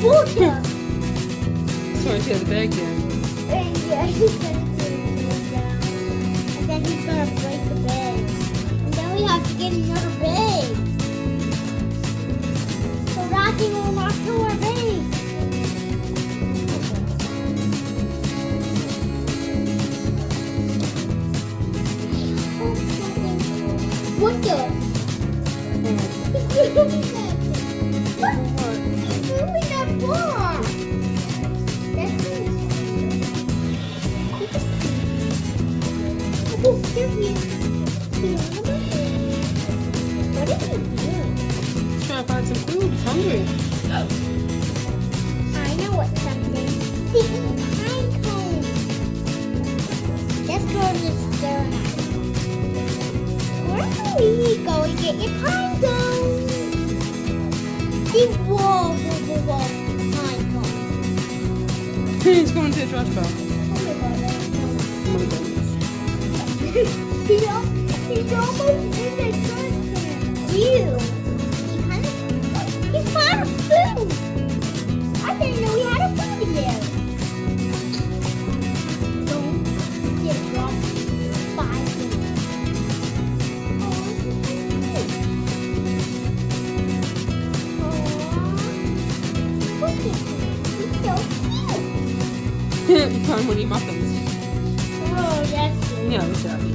water. Just want to tear the bag down. Yeah, he's gonna take it down. And then he's gonna break the bag. And then we have to get another bag. So Rocky will not kill our bag. What the? He's moving that. What? He's moving that bar. That's it. Oh, here he is. What is he doing? Trying to find some food. He's hungry. I know what's happening. He's eating pine cones. Let's go to the store now. Where do we go and get your pine cones? The wall, pine cones. He's going to the trash bag. Oh my god, Oh my goodness. he's almost in the trash can. Ew. He's found a food. I didn't know we had a food in there. Don't get dropped by him. Look at him. He's so cute. You found one of your muffins. Oh, that's good. Yeah, look at me.